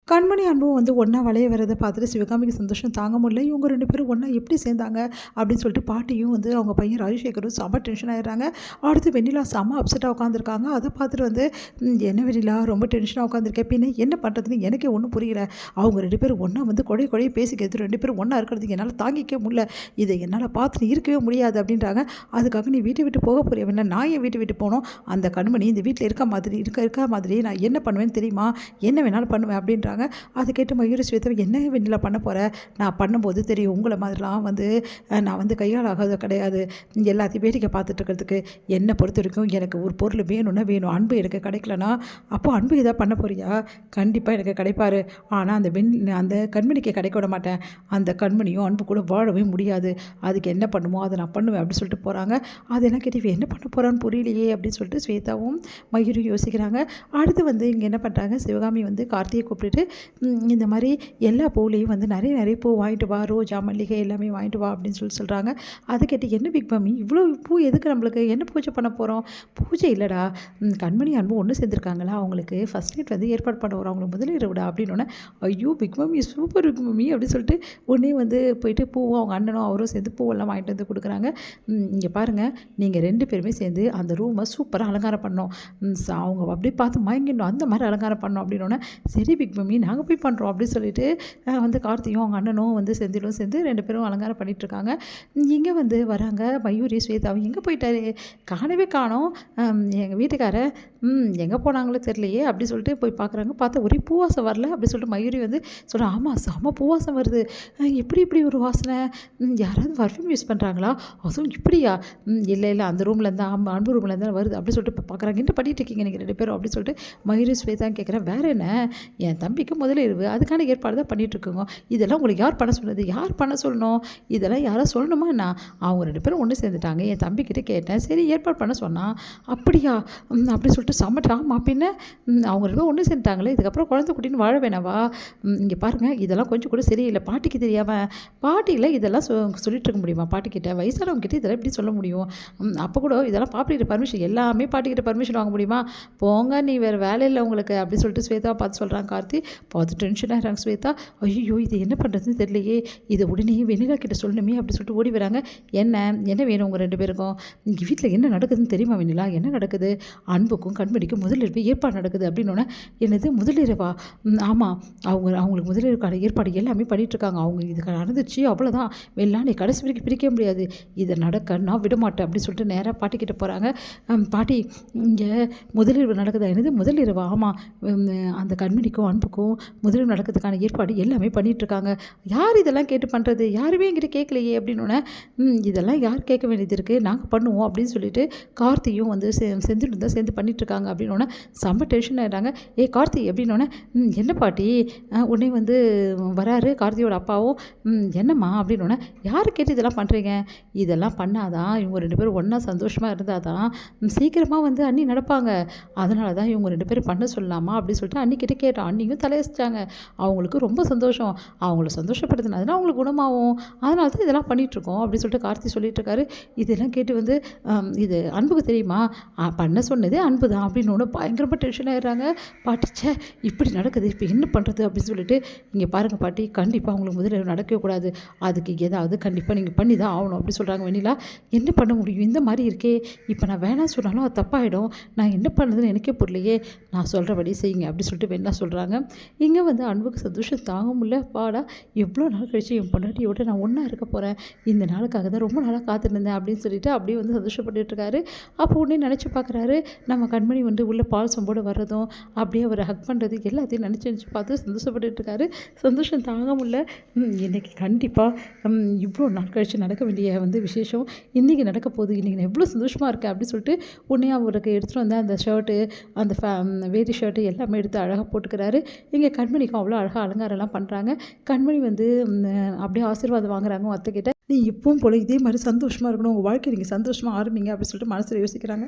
கண்மணி அன்பும் வந்து ஒன்றா வளைய வரதை பார்த்துட்டு சிவகாமிக்கு சந்தோஷம் தாங்க முடியல. இவங்க 2 பேரும் ஒன்றா எப்படி சேர்ந்தாங்க அப்படின்னு சொல்லிட்டு பாட்டியும் வந்து அவங்க பையன் ராஜசேகரும் செம்ம டென்ஷன் ஆயிடுறாங்க. அடுத்து வெண்ணிலா செம்ம அப்செட்டாக உட்காந்துருக்காங்க. அதை பார்த்துட்டு வந்து என்ன வெண்ணிலா ரொம்ப டென்ஷனாக உட்காந்துருக்கேன், பின்ன என்ன பண்ணுறதுன்னு எனக்கே ஒன்றும் புரியல. அவங்க 2 பேரும் ஒன்றா வந்து கொடைய பேசிக்கிறது, 2 பேரும் ஒன்றா இருக்கிறதுக்கு என்னால் தாங்கிக்கவே முடியல, இதை என்னால் பார்த்துட்டு இருக்கவே முடியாது அப்படின்றாங்க. அதுக்காக நீ வீட்டை விட்டு போக போறிய வேணா, நான் என் வீட்டை விட்டு போனோம், அந்த கண்மணி இந்த வீட்டில் இருக்க மாதிரி நான் என்ன பண்ணுவேன்னு தெரியுமா, என்ன வேணாலும் பண்ணுவேன் அப்படின்றாங்க. அதை கேட்டு மயூரி ஸ்வேதா என்ன வெண்ணிலா பண்ண போகிறேன், நான் பண்ணும்போது தெரியும் உங்களை மாதிரிலாம் வந்து நான் வந்து கையால் ஆகாத கிடையாது, எல்லாத்தையும் வேடிக்கை பார்த்துட்டு இருக்கிறதுக்கு. என்னை பொறுத்த வரைக்கும் எனக்கு ஒரு பொருள் வேணும்னா வேணும், அன்பு எனக்கு கிடைக்கலனா அப்போ அன்பு எதாவது பண்ண போறியா, கண்டிப்பாக எனக்கு கிடைப்பாரு, ஆனால் அந்த கண்மணிக்கு கிடைக்க விட மாட்டேன், அந்த கண்மணியும் அன்பு கூட வாழவே முடியாது, அதுக்கு என்ன பண்ணுமோ அதை நான் பண்ணுவேன் அப்படின்னு சொல்லிட்டு போகிறாங்க. அதெல்லாம் கேட்டு என்ன பண்ண போகிறான்னு புரியலையே அப்படின்னு சொல்லிட்டு ஸ்வேதாவும் மயூரியும் யோசிக்கிறாங்க. அடுத்து வந்து இங்கே என்ன பண்ணுறாங்க, சிவகாமி வந்து கார்த்தியை கூப்பிட்டுட்டு இந்த மாதிரி எல்லா பூலையும் வந்து நிறைய பூ வாங்கிட்டு வா, ரோஜா மல்லிகை எல்லாமே வாங்கிட்டு வா அப்படின்னு சொல்கிறாங்க. அதை கேட்டு என்ன பிக் மம்மி இவ்வளோ பூ எதுக்கு, நம்மளுக்கு என்ன பூஜை பண்ண போகிறோம், பூஜை இல்லைடா, கண்மணி அன்பு ஒன்று சேர்ந்துருக்காங்களா, அவங்களுக்கு ஃபஸ்ட் நைட் வந்து ஏற்பாடு பண்ண வரோம், அவங்களுக்கு முதலில் விடா அப்படின்னோடனே ஐயோ big mummy super big mummy அப்படின்னு சொல்லிட்டு உடனே வந்து போயிட்டு பூவும் அவங்க அண்ணனும் அவரும் சேர்ந்து பூவெல்லாம் வாங்கிட்டு வந்து கொடுக்குறாங்க. இங்கே பாருங்கள், நீங்கள் 2 பேருமே சேர்ந்து அந்த ரூமை சூப்பராக அலங்காரம் பண்ணோம், அவங்க அப்படியே பார்த்து மயங்கிடணும், அந்த மாதிரி அலங்காரம் பண்ணோம் அப்படின்னோடனே சரி பிக் மம்மி நாங்கள் போய் பண்ணுறோம் அப்படின்னு சொல்லிட்டு வந்து கார்த்தியும் அவங்க அண்ணனும் வந்து செந்திலும் சேர்ந்து 2 பேரும் அலங்காரம் பண்ணிகிட்ருக்காங்க. இங்கே வந்து வராங்க மயூரி ஸ்வேதாவும், எங்கே போயிட்டாரு, காணவே காணோம், எங்கள் வீட்டுக்காரர் எங்கே போனாங்களோ தெரியலையே அப்படி சொல்லிட்டு போய் பார்க்குறாங்க. பார்த்தா ஒரே பூவாசம் வரல அப்படி சொல்லிட்டு மயூரி வந்து சொல்கிறேன், ஆமாம் செம்ம பூவாசம் வருது, இப்படி ஒரு வாசனை, யாராவது பர்ஃப்யூம் யூஸ் பண்ணுறாங்களா, அதுவும் இப்படியா, இல்லை அந்த ரூம்லேருந்து அன்பு ரூம்லேருந்து வருது அப்படி சொல்லிட்டு பார்க்குறாங்க. என்ன பண்ணிட்டு இருக்கீங்க நீங்கள் 2 பேரும் அப்படி சொல்லிட்டு மயூரி ஸ்வேதான் கேட்குறேன். வேறு என்ன, என் தம்பிக்கு முதலிரவு அதுக்கான ஏற்பாடு தான் பண்ணிகிட்ருக்கோங்க, இதெல்லாம் உங்களுக்கு யார் பண்ண சொன்னது, யார் பண்ண சொல்லணும், இதெல்லாம் யாராவது சொல்லணுமா, நான் அவங்க 2 பேரும் ஒன்று சேர்ந்துட்டாங்க, என் தம்பிக்கிட்ட கேட்டேன், சரி ஏற்பாடு பண்ண சொன்னான், அப்படியா அப்படி சொல்லிட்டு சமட்டாமா, பின்ன அவங்க 2 பேரும் ஒன்று சேர்ந்துட்டாங்களே, இதுக்கப்புறம் குழந்தை குட்டின்னு வாழ வேணாவா, இங்கே பாருங்கள் இதெல்லாம் கொஞ்சம் கூட சரியில்லை, பாட்டிக்கு தெரியாமல், பாட்டியில் இதெல்லாம் சொல்லிட்டு இருக்க முடியுமா, பாட்டிக்கிட்ட வயசானவங்ககிட்ட இதெல்லாம் எப்படி சொல்ல முடியும், அப்போ கூட இதெல்லாம் பாட்டிக்கிட்ட பர்மிஷன், எல்லாமே பாட்டிக்கிட்ட பர்மிஷன் வாங்க முடியுமா, போங்க நீ வேறு வேலை இல்லை உங்களுக்கு அப்படி சொல்லிட்டு ஸ்வேதாவை பார்த்து சொல்கிறாங்க. கார்த்தி பார்த்து டென்ஷன் ஆகிறாங்க. ஸ்வேதா ஐயோ இது என்ன பண்ணுறதுன்னு தெரியலையே, இதை உடனே வெண்ணிலா கிட்ட சொல்லணுமே அப்படி சொல்லிட்டு ஓடி வராங்க. என்ன வேணும் உங்கள் 2 பேருக்கும், இங்கே வீட்டில் என்ன நடக்குதுன்னு தெரியுமா வெண்ணிலா, என்ன நடக்குது, அன்புக்கும் கண்மணிக்கும் முதலிரவு ஏற்பாடு நடக்குது அப்படின்னோடனே, என்னது முதலிரவா, ஆமாம் அவங்களுக்கு முதலிரவுக்கான ஏற்பாடு எல்லாமே பண்ணிகிட்ருக்காங்க, அவங்க இதுக்கு நடந்துச்சு அவ்வளோதான், வெள்ளா நீ கடைசி வரைக்கும் பிரிக்க முடியாது, இதை நடக்க நான் விட மாட்டேன் அப்படின்னு சொல்லிட்டு நேராக பாட்டிக்கிட்ட போகிறாங்க. பாட்டி இங்கே முதலிரவு நடக்குதா, என்னது முதலிரவா, ஆமாம் அந்த கண்மணிக்கும் அன்புக்கும் முதலிரவு நடக்கிறதுக்கான ஏற்பாடு எல்லாமே பண்ணிகிட்ருக்காங்க, யார் இதெல்லாம் கேட்டு பண்ணுறது, யாருமே என்கிட்ட கேட்கலையே அப்படின்னோடனே இதெல்லாம் யார் கேட்க வேண்டியது இருக்குது, நாங்கள் பண்ணுவோம் அப்படின்னு சொல்லிட்டு கார்த்தியும் வந்து செஞ்சுட்டு தான் சேர்ந்து பண்ணிகிட்ருக்காங்க அப்படின்னோடனே செம்ம டென்ஷன் ஆகிடுறாங்க. கார்த்தி அப்படின்னோடனே என்ன பாட்டி, உடனே வந்து வராரு கார்த்தியோட அப்பாவும், என்னம்மா அப்படின்னோடனே யார் கேட்டு இதெல்லாம் பண்ணுறீங்க, இதெல்லாம் பண்ணாதான் இவங்க 2 பேரும் ஒன்றா சந்தோஷமாக இருந்தால் தான் சீக்கிரமாக வந்து அண்ணி நடப்பாங்க, அதனால தான் இவங்க 2 பேரும் பண்ண சொல்லலாமா அப்படின்னு சொல்லிட்டு அன்னிக்கிட்ட கேட்டோம். அன்னியும் தலையசிச்சாங்க, அவங்களுக்கு ரொம்ப சந்தோஷம், அவங்கள சந்தோஷப்படுத்தினதுனா அவங்களுக்கு குணமாகும், அதனால தான் இதெல்லாம் பண்ணிகிட்ருக்கோம் அப்படின்னு சொல்லிட்டு கார்த்தி சொல்லிட்டு இருக்காரு. இதெல்லாம் கேட்டு வந்து இது அன்புக்கு தெரியுமா, பண்ண சொன்னதே அன்பு தான் அப்படின்னு ஒன்று பயங்கரமாக டென்ஷன் ஆகிடுறாங்க. பாட்டிச்சே இப்படி நடக்குது, இப்போ என்ன பண்ணுறது அப்படின்னு சொல்லிட்டு, இங்கே பாருங்கள் பாட்டி கண்டிப்பாக அவங்களுக்கு முதல்ல நடக்கவே கூடாது, அதுக்கு ஏதாவது கண்டிப்பாக நீங்கள் பண்ணி தான் ஆகணும் அப்படி சொல்கிறாங்க. வெண்ணிலா என்ன பண்ண முடியும், இந்த மாதிரி இருக்கே, இப்போ நான் வேணாம் சொன்னாலும் அது தப்பாகிடும், நான் என்ன பண்ணுறதுன்னு எனக்கே புரியலையே, நான் சொல்கிறபடி செய்யுங்க அப்படி சொல்லிட்டு வெண்ணிலா சொல்கிறாங்க. இங்கே வந்து அன்புக்கு சந்தோஷம் தாங்க முடியல, பாடா எவ்வளோ நாள் கழிச்சு என் பொண்டாட்டியோட நான் ஒன்றா இருக்க போகிறேன், இந்த நாளுக்காக தான் ரொம்ப நாளாக காத்துருந்தேன் அப்படின்னு சொல்லிட்டு அப்படியே வந்து சந்தோஷப்பட்டுருக்காரு. அப்போ உடனே நினச்சி பார்க்குறாரு, நம்ம கண்மணி வந்து உள்ள பால் சொம்போடு வர்றதும் அப்படியே அவர் ஹக் பண்ணுறது எல்லாத்தையும் நினச்சி பார்த்து சந்தோஷப்பட்டுருக்காரு. சந்தோஷம் தாங்க முடியல. இன்றைக்கி கண்டிப்பாக இவ்வளோ நாள் கழித்து நடக்க வேண்டிய வந்து விசேஷம் இன்றைக்கி நடக்க போகுது, இன்றைக்கி நான் எவ்வளோ சந்தோஷமாக இருக்கேன் அப்படின்னு சொல்லிட்டு உடனே அவருக்கு எடுத்துகிட்டு வந்த அந்த ஷர்ட்டு அந்த வேட்டி ஷர்ட்டு எல்லாமே எடுத்து அழகாக போட்டுக்கிறாரு. இங்கே கண்மணிக்கும் அவ்வளோ அழகாக அலங்காரம்லாம் பண்ணுறாங்க. கண்மணி வந்து அப்படியே ஆசீர்வாதம் வாங்குறாங்க அத்தைக்கிட்ட, நீ இப்பவும் போல இதே மாதிரி சந்தோஷமாக இருக்கணும், உங்கள் வாழ்க்கை நீங்கள் சந்தோஷமாக ஆரம்பிங்க அப்படின்னு சொல்லிட்டு மனசில் யோசிக்கிறாங்க.